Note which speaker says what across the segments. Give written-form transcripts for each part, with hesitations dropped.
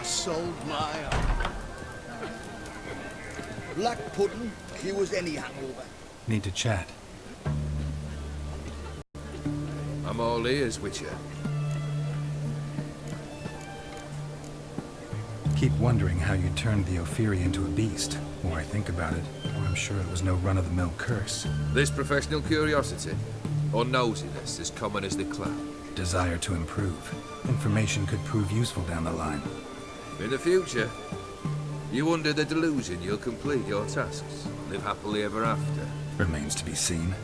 Speaker 1: sold my eye. Black pudding, cures any hangover.
Speaker 2: Need to chat.
Speaker 3: I'm all ears, Witcher.
Speaker 2: Keep wondering how you turned the Ophiri into a beast. The more I think about it, the more I'm sure it was no run-of-the-mill curse.
Speaker 3: This professional curiosity, or nosiness as common as the cloud.
Speaker 2: Desire to improve. Information could prove useful down the line.
Speaker 3: In the future, you under the delusion you'll complete your tasks, live happily ever after.
Speaker 2: Remains to be seen.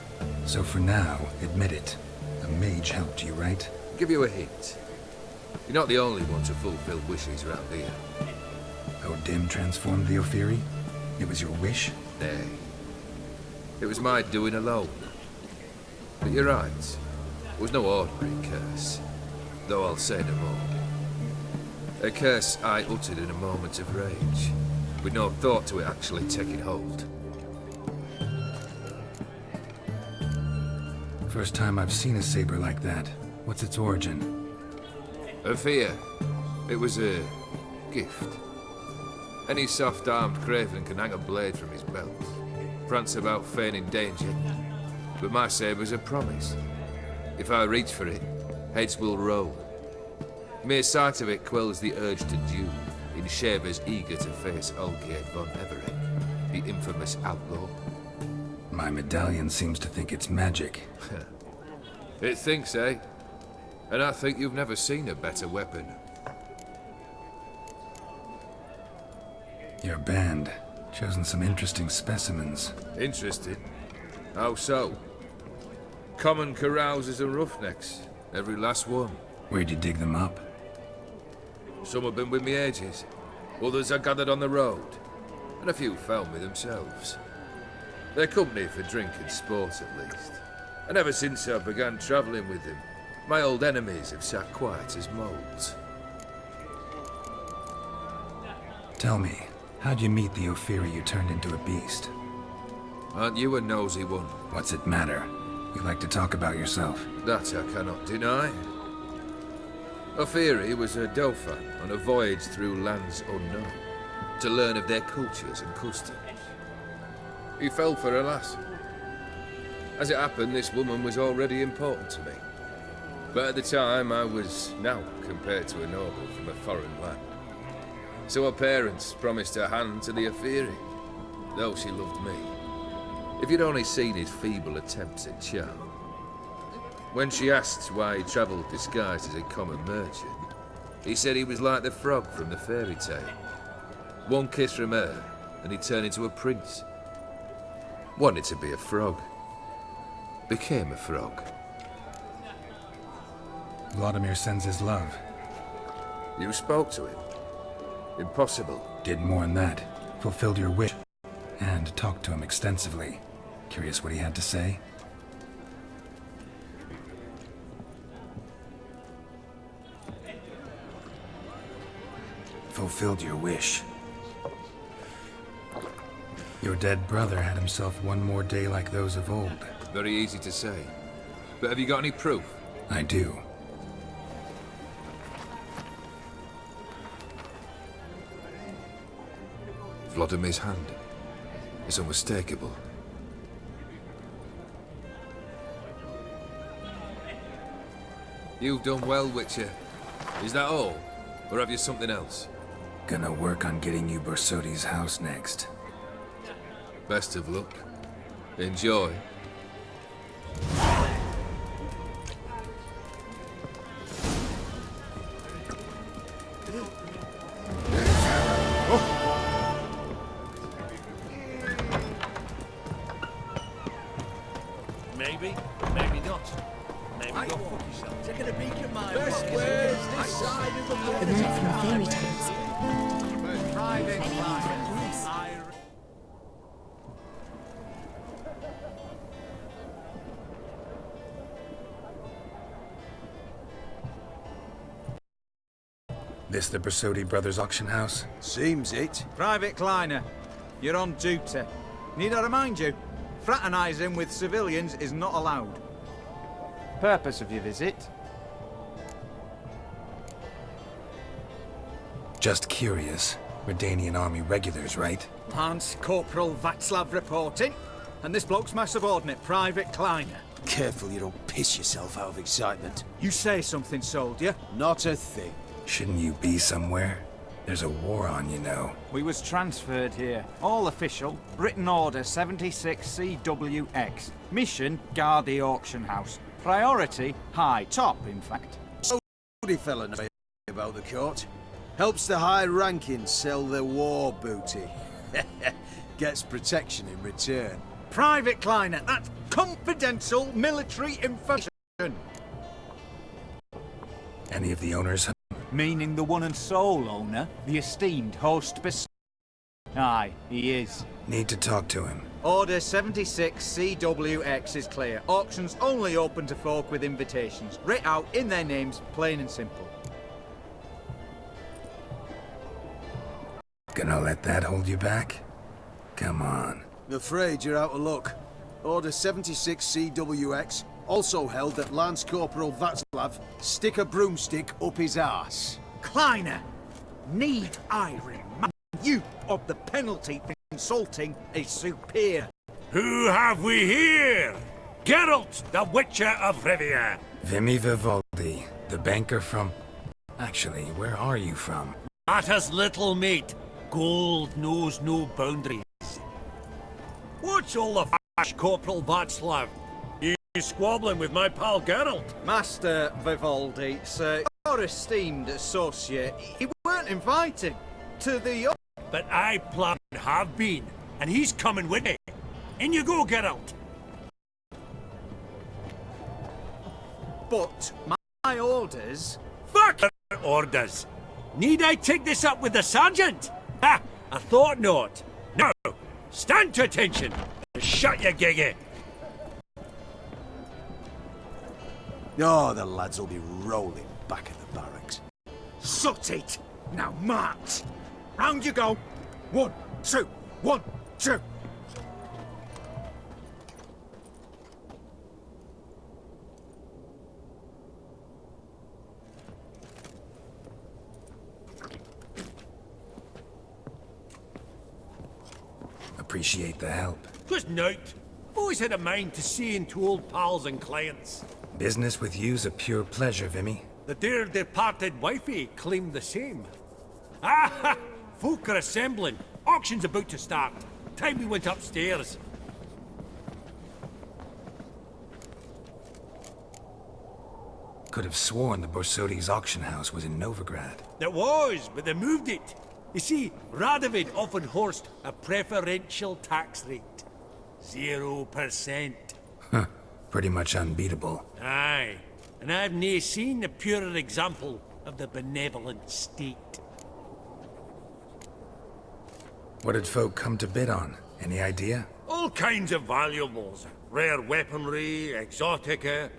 Speaker 2: So for now, admit it. A mage helped you, right?
Speaker 3: Give you a hint. You're not the only one to fulfill wishes around here.
Speaker 2: O'Dim transformed the Ophiri? It was your wish?
Speaker 3: Nay. It was my doing alone. But you're right. It was no ordinary curse. Though I'll say no more. A curse I uttered in a moment of rage, with no thought to it actually taking hold.
Speaker 2: First time I've seen a saber like that. What's its origin?
Speaker 3: A fear. It was a gift. Any soft-armed craven can hang a blade from his belt, prance about feigning danger. But my saber's a promise. If I reach for it, heads will roll. Mere sight of it quells the urge to duel in shavers eager to face Olgierd von Everett, the infamous outlaw.
Speaker 2: My medallion seems to think it's magic.
Speaker 3: It thinks, eh? And I think you've never seen a better weapon.
Speaker 2: Your band. Chosen some interesting specimens.
Speaker 3: Interesting? How so? Common carousers and roughnecks. Every last one.
Speaker 2: Where'd you dig them up?
Speaker 3: Some have been with me ages. Others I gathered on the road. And a few found me themselves. They're company for drink and sport at least. And ever since I began travelling with them, my old enemies have sat quiet as moles.
Speaker 2: Tell me, how'd you meet the Ophiri you turned into a beast?
Speaker 3: Aren't you a nosy one?
Speaker 2: What's it matter? You like to talk about yourself.
Speaker 3: That I cannot deny. Ophiri was a Dauphin on a voyage through lands unknown, to learn of their cultures and customs. He fell for a lass. As it happened, this woman was already important to me. But at the time, I was now compared to a noble from a foreign land. So her parents promised her hand to the Ophiri, though she loved me. If you'd only seen his feeble attempts at charm. When she asked why he travelled disguised as a common merchant, he said he was like the frog from the fairy tale. One kiss from her, and he turned into a prince. Wanted to be a frog. Became a frog.
Speaker 2: Vladimir sends his love.
Speaker 3: You spoke to him? Impossible.
Speaker 2: Did more than that. Fulfilled your wish. And talked to him extensively. Curious what he had to say? Fulfilled your wish. Your dead brother had himself one more day like those of old.
Speaker 3: Very easy to say. But have you got any proof?
Speaker 2: I do.
Speaker 3: Vladimir's hand. It's unmistakable. You've done well, Witcher. Is that all? Or have you something else?
Speaker 2: Gonna work on getting you Borsodi's house next.
Speaker 3: Best of luck. Enjoy.
Speaker 4: Maybe, maybe not. Maybe go fuck yourself.
Speaker 1: Taking a peek at my best ways this side of the
Speaker 5: The man from fairy tales.
Speaker 1: private client.
Speaker 2: This the Borsodi brothers' auction house?
Speaker 1: Seems it.
Speaker 6: Private Kleiner, you're on duty. Need I remind you, fraternising with civilians is not allowed.
Speaker 7: Purpose of your visit?
Speaker 2: Just curious. Redanian Army regulars, right?
Speaker 6: Lance Corporal Václav reporting, and this bloke's my subordinate, Private Kleiner.
Speaker 1: Careful you don't piss yourself out of excitement.
Speaker 6: You say something, soldier.
Speaker 1: Not a thing.
Speaker 2: Shouldn't you be somewhere? There's a war on, you know.
Speaker 6: We was transferred here. All official. Britain Order 76 CWX. Mission, guard the auction house. Priority, high. Top, in fact.
Speaker 1: Howdy fella know about the court. Helps the high rankings sell their war booty. Gets protection in return.
Speaker 6: Private Kleiner, that's confidential military information.
Speaker 2: Any of the owners?
Speaker 6: Meaning the one and sole owner, the esteemed host Aye, he is.
Speaker 2: Need to talk to him.
Speaker 6: Order 76 CWX is clear. Auctions only open to folk with invitations. Writ out in their names, plain and simple.
Speaker 2: Gonna let that hold you back? Come on.
Speaker 1: I'm afraid you're out of luck. Order 76 CWX, also held that Lance Corporal Václav stick a broomstick up his arse.
Speaker 6: Kleiner, need I remind you of the penalty for insulting a superior?
Speaker 4: Who have we here? Geralt, the Witcher of Rivia.
Speaker 2: Vimy Vivaldi, the banker from... Actually, where are you from?
Speaker 4: Matters little, mate. Gold knows no boundaries. What's all the f***, Corporal Václav? You squabbling with my pal Geralt?
Speaker 6: Master Vivaldi, sir, your esteemed associate, he weren't invited to the...
Speaker 4: But I plan have been, and he's coming with me. In you go, Geralt.
Speaker 6: But my orders...
Speaker 4: Fuck your orders. Need I take this up with the sergeant? Ha! I thought not. Now, stand to attention. Shut your giggy.
Speaker 1: Oh, the lads will be rolling back at the barracks.
Speaker 6: Sut it! Now march! Round you go! 1, 2, 1, 2!
Speaker 2: Appreciate the help.
Speaker 4: Just note. Always had a mind to see into old pals and clients.
Speaker 2: Business with you's a pure pleasure, Vimy.
Speaker 4: The dear departed wifey claimed the same. Ah! Folk are assembling. Auction's about to start. Time we went upstairs.
Speaker 2: Could have sworn the Borsodi's auction house was in Novigrad.
Speaker 4: It was, but they moved it. You see, Radovid offered Horst a preferential tax rate. 0%.
Speaker 2: Huh. Pretty much unbeatable.
Speaker 4: Aye. And I've nae seen a purer example of the benevolent state.
Speaker 2: What did folk come to bid on? Any idea?
Speaker 4: All kinds of valuables. Rare weaponry, exotica.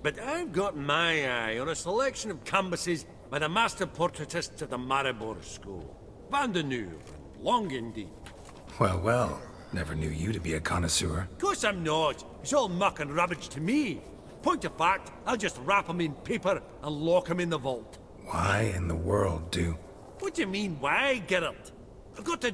Speaker 4: But I've got my eye on a selection of canvases by the master portraitists of the Maribor School. Van de Nieuw and Longendijk.
Speaker 2: Well, well. Never knew you to be a connoisseur.
Speaker 4: Of course I'm not. It's all muck and rubbish to me. Point of fact, I'll just wrap 'em in paper and lock 'em in the vault.
Speaker 2: Why in the world do...
Speaker 4: What do you mean, why, Geralt? I've got to...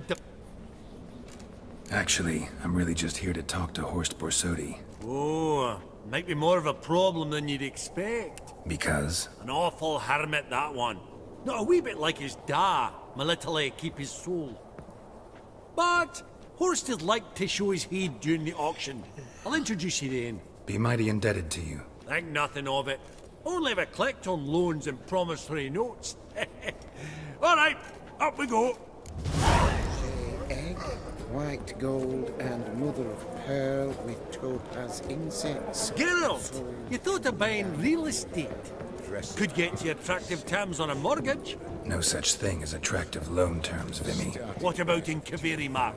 Speaker 2: Actually, I'm really just here to talk to Horst Borsodi.
Speaker 4: Oh, might be more of a problem than you'd expect.
Speaker 2: Because?
Speaker 4: An awful hermit, that one. Not a wee bit like his da, my little keep his soul. But Horst would like to show his head during the auction. I'll introduce you then.
Speaker 2: Be mighty indebted to you.
Speaker 4: Think nothing of it. Only ever collect on loans and promissory notes. All right, up we go.
Speaker 7: Egg, white gold, and mother of pearl with topaz incense.
Speaker 4: Geralt, you thought of buying real estate. Could get you attractive terms on a mortgage.
Speaker 2: No such thing as attractive loan terms, Vimy.
Speaker 4: What about in Kaveri Mar?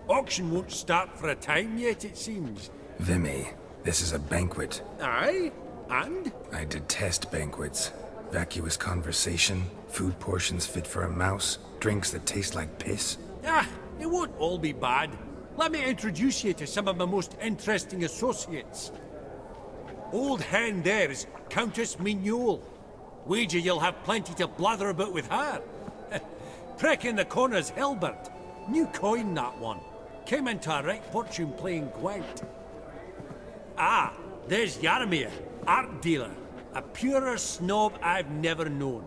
Speaker 4: Auction won't start for a time yet, it seems.
Speaker 2: Vimy, this is a banquet.
Speaker 4: Aye? And?
Speaker 2: I detest banquets. Vacuous conversation, food portions fit for a mouse, drinks that taste like piss.
Speaker 4: Ah, it won't all be bad. Let me introduce you to some of my most interesting associates. Old hen there is Countess Mignol. Wager you'll have plenty to blather about with her. Prick in the corner's Hilbert. New coin, that one. Came into a wreck fortune playing Gwent. Ah, there's Yarmir, art dealer. A purer snob I've never known.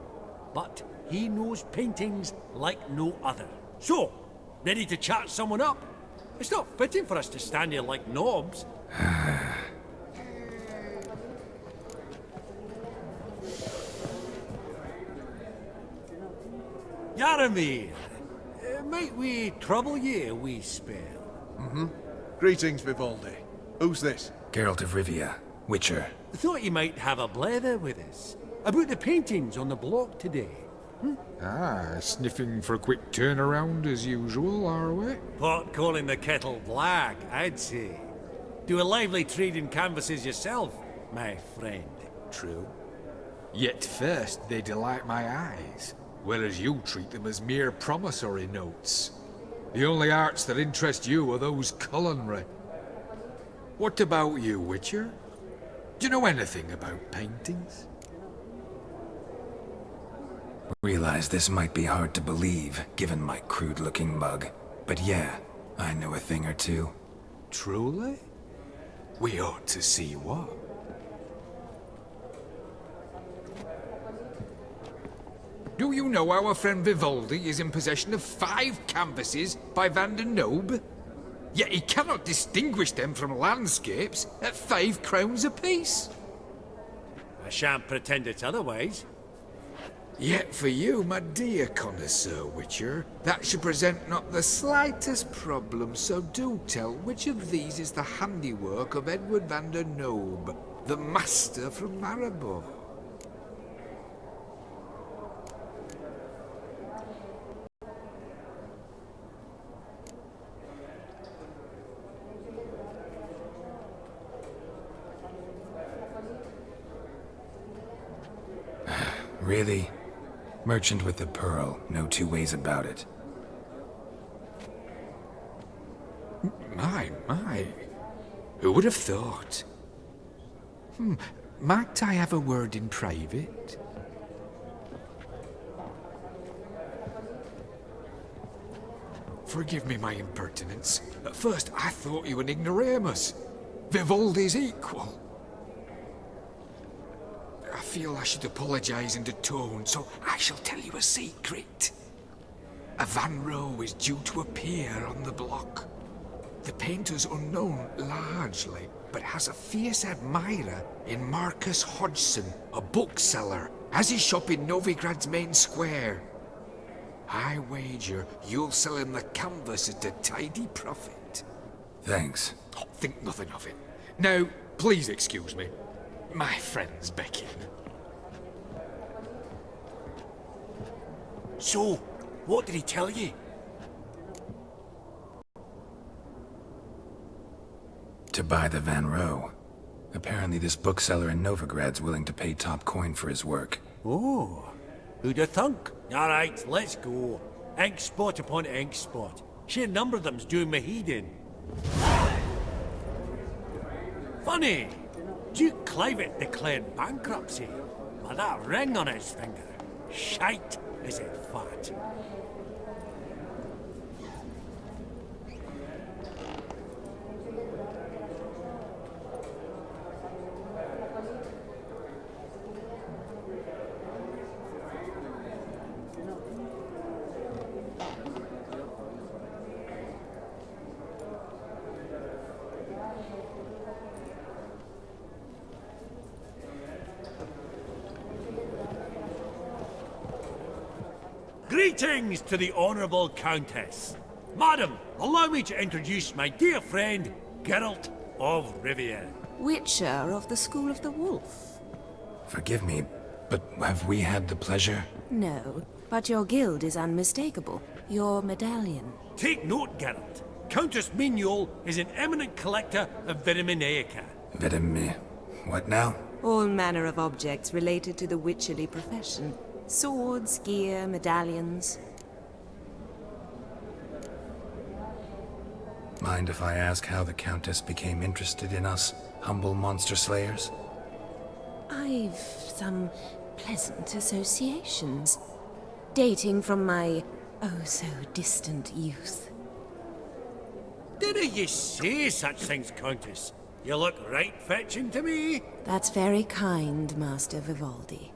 Speaker 4: But he knows paintings like no other. So, ready to chat someone up? It's not fitting for us to stand here like knobs. Yarmir, might we trouble ye a wee spell?
Speaker 1: Greetings, Vivaldi. Who's this?
Speaker 2: Geralt of Rivia, Witcher.
Speaker 4: Thought you might have a blether with us. About the paintings on the block today.
Speaker 8: Ah, sniffing for a quick turnaround as usual, are we?
Speaker 4: Pot calling the kettle black, I'd say. Do a lively trade in canvases yourself, my friend.
Speaker 8: True. Yet first they delight my eyes, whereas you treat them as mere promissory notes. The only arts that interest you are those culinary. What about you, Witcher? Do you know anything about paintings?
Speaker 2: Realize this might be hard to believe, given my crude-looking mug. But yeah, I know a thing or two.
Speaker 8: Truly? We ought to see what. Do you know our friend Vivaldi is in possession of 5 canvases by Van der Nobe? Yet he cannot distinguish them from landscapes at 5 crowns apiece.
Speaker 4: I shan't pretend it's otherwise.
Speaker 8: Yet for you, my dear connoisseur Witcher, that should present not the slightest problem, so do tell which of these is the handiwork of Edward van der Nobe, the master from Maribor.
Speaker 2: Really? Merchant with the pearl, no two ways about it.
Speaker 8: My. Who would have thought? Might I have a word in private? Forgive me my impertinence. At first I thought you an ignoramus. Vivaldi's equal. I feel I should apologize in atone, so I shall tell you a secret. A Van Row is due to appear on the block. The painter's unknown largely, but has a fierce admirer in Marcus Hodgson, a bookseller, has his shop in Novigrad's main square. I wager you'll sell him the canvas at a tidy profit.
Speaker 2: Thanks.
Speaker 8: Oh, think nothing of it. Now, please excuse me. My friend's beckon.
Speaker 4: So, what did he tell you?
Speaker 2: To buy the Van Row. Apparently this bookseller in Novigrad's willing to pay top coin for his work.
Speaker 4: Oh, who'd have thunk? Alright, let's go. Ink spot upon ink spot. Sheer number of them's doing me heed in. Funny, Duke Clivet declared bankruptcy. With that ring on his finger. Shite, is it fat? Greetings to the Honourable Countess. Madam, allow me to introduce my dear friend, Geralt of Rivia.
Speaker 5: Witcher of the School of the Wolf.
Speaker 2: Forgive me, but have we had the pleasure?
Speaker 5: No, but your guild is unmistakable. Your medallion.
Speaker 4: Take note, Geralt. Countess Mignol is an eminent collector of Vitaminaica.
Speaker 2: What now?
Speaker 5: All manner of objects related to the witcherly profession. Swords, gear, medallions.
Speaker 2: Mind if I ask how the Countess became interested in us, humble monster slayers?
Speaker 5: I've some unpleasant associations, dating from my oh-so-distant youth.
Speaker 4: Didn't you say such things, Countess? You look right fetching to me.
Speaker 5: That's very kind, Master Vivaldi.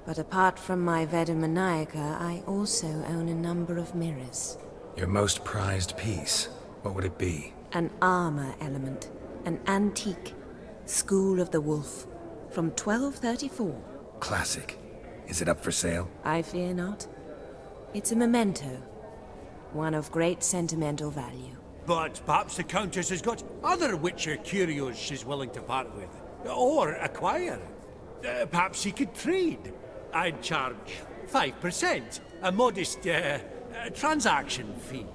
Speaker 5: But apart from my Veda Maniaca, I also own a number of mirrors.
Speaker 2: Your most prized piece, what would it be?
Speaker 5: An armor element, an antique, School of the Wolf, from 1234.
Speaker 2: Classic. Is it up for sale?
Speaker 5: I fear not. It's a memento, one of great sentimental value.
Speaker 4: But perhaps the Countess has got other Witcher curios she's willing to part with. Or acquire. Perhaps he could trade. I'd charge 5%, a modest transaction fee.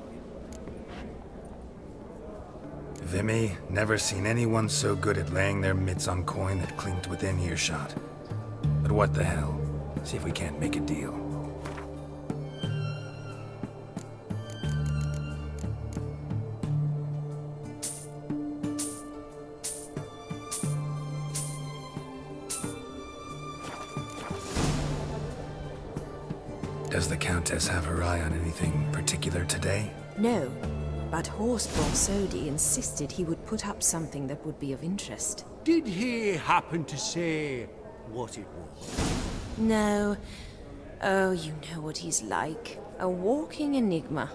Speaker 2: Vimy, never seen anyone so good at laying their mitts on coin that clinked within earshot. But what the hell? See if we can't make a deal. Does the Countess have her eye on anything particular today?
Speaker 5: No, but Horst Borsodi insisted he would put up something that would be of interest.
Speaker 4: Did he happen to say what it was?
Speaker 5: No. Oh, you know what he's like. A walking enigma.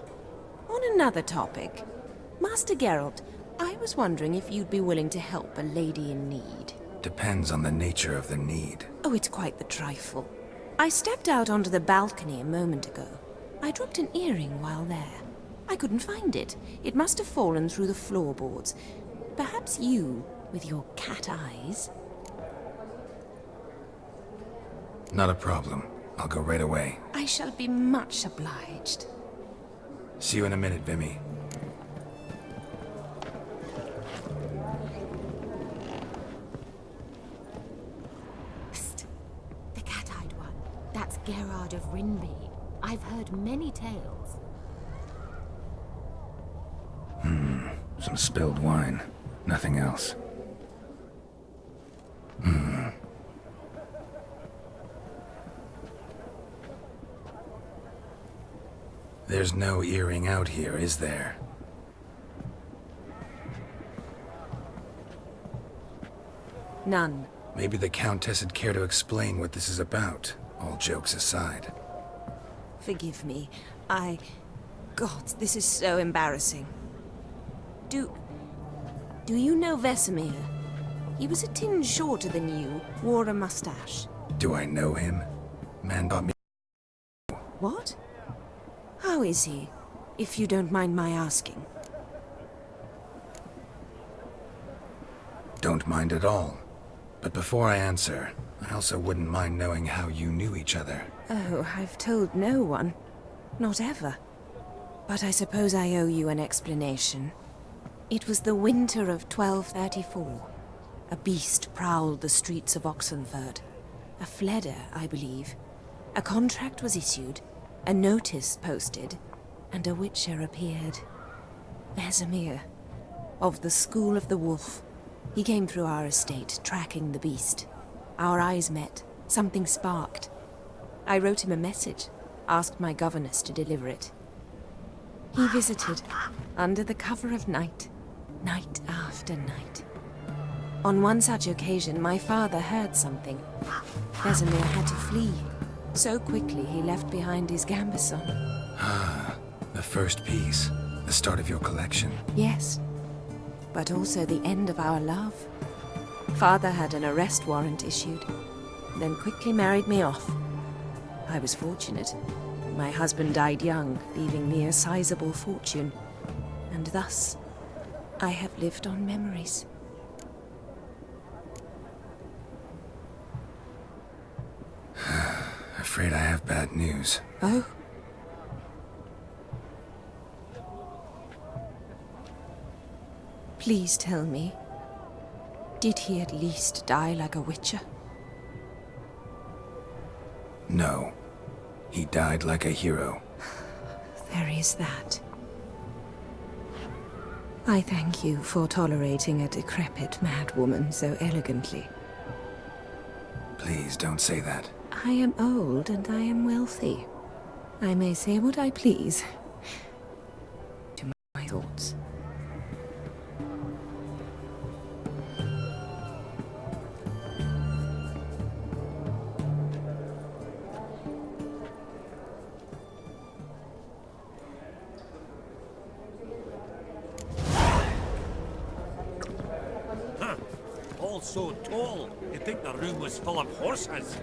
Speaker 5: On another topic, Master Geralt, I was wondering if you'd be willing to help a lady in need.
Speaker 2: Depends on the nature of the need.
Speaker 5: Oh, it's quite the trifle. I stepped out onto the balcony a moment ago. I dropped an earring while there. I couldn't find it. It must have fallen through the floorboards. Perhaps you, with your cat eyes...
Speaker 2: Not a problem. I'll go right away.
Speaker 5: I shall be much obliged.
Speaker 2: See you in a minute, Vimy.
Speaker 9: Psst. The cat-eyed one. That's Gerard of Rinby. I've heard many tales.
Speaker 2: Some spilled wine. Nothing else. There's no earring out here, is there?
Speaker 5: None.
Speaker 2: Maybe the Countess would care to explain what this is about, all jokes aside.
Speaker 5: Forgive me. God, this is so embarrassing. Do you know Vesemir? He was a tinge shorter than you, wore a mustache.
Speaker 2: Do I know him? Man bought me...
Speaker 5: What? How is he, if you don't mind my asking?
Speaker 2: Don't mind at all. But before I answer, I also wouldn't mind knowing how you knew each other.
Speaker 5: Oh, I've told no one. Not ever. But I suppose I owe you an explanation. It was the winter of 1234. A beast prowled the streets of Oxenford. A fledder, I believe. A contract was issued, a notice posted, and a witcher appeared. Vesemir, of the School of the Wolf. He came through our estate, tracking the beast. Our eyes met. Something sparked. I wrote him a message, asked my governess to deliver it. He visited, under the cover of night, night after night. On one such occasion, my father heard something. Vesemir had to flee. So quickly he left behind his gambeson.
Speaker 2: Ah, the first piece. The start of your collection.
Speaker 5: Yes, but also the end of our love. Father had an arrest warrant issued, then quickly married me off. I was fortunate. My husband died young, leaving me a sizable fortune. And thus, I have lived on memories.
Speaker 2: Afraid I have bad news.
Speaker 5: Oh? Please tell me, did he at least die like a witcher?
Speaker 2: No. He died like a hero.
Speaker 5: There is that. I thank you for tolerating a decrepit madwoman so elegantly.
Speaker 2: Please don't say that.
Speaker 5: I am old and I am wealthy. I may say what I please. To my thoughts.
Speaker 4: All so tall, you'd think the room was full of horses.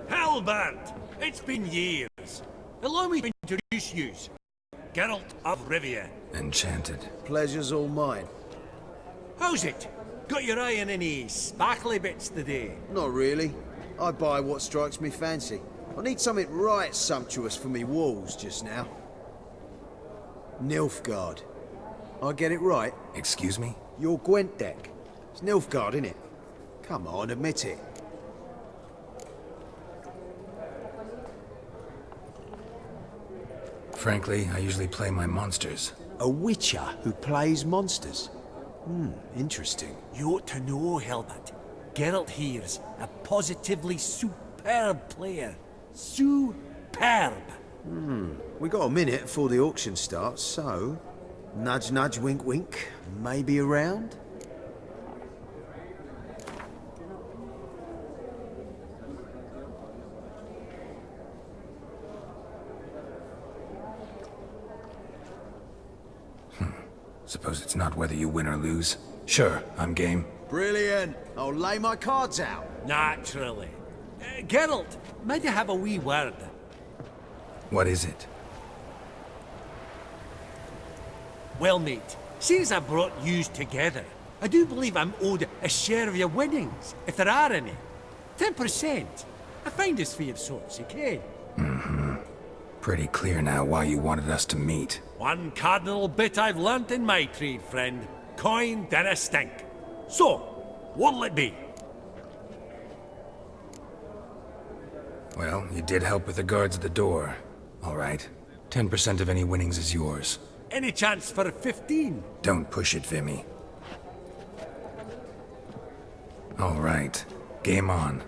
Speaker 4: Halbert! It's been years. Allow me to introduce you. Geralt of Rivia.
Speaker 2: Enchanted.
Speaker 1: Pleasure's all mine.
Speaker 4: How's it? Got your eye on any sparkly bits today?
Speaker 1: Not really. I buy what strikes me fancy. I need something right sumptuous for me walls just now. Nilfgaard. I get it right?
Speaker 2: Excuse me?
Speaker 1: Your Gwent deck. It's Nilfgaard, innit? Come on, admit it.
Speaker 2: Frankly, I usually play my monsters.
Speaker 1: A witcher who plays monsters? Interesting.
Speaker 4: You ought to know, Helmut. Geralt here's a positively superb player. Superb!
Speaker 1: We got a minute before the auction starts, so... Nudge, nudge, wink, wink. Maybe around?
Speaker 2: Suppose it's not whether you win or lose. Sure, I'm game.
Speaker 1: Brilliant! I'll lay my cards out.
Speaker 4: Naturally. Geralt, might you have a wee word?
Speaker 2: What is it?
Speaker 4: Well, mate, seeing as I brought yous together, I do believe I'm owed a share of your winnings, if there are any. 10%. A finder's fee of sorts, you can.
Speaker 2: Pretty clear now why you wanted us to meet.
Speaker 4: One cardinal bit I've learnt in my trade, friend. Coin dinna stink. So, what'll it be?
Speaker 2: Well, you did help with the guards at the door. All right. 10% of any winnings is yours.
Speaker 4: Any chance for a 15?
Speaker 2: Don't push it, Vimy. All right. Game on.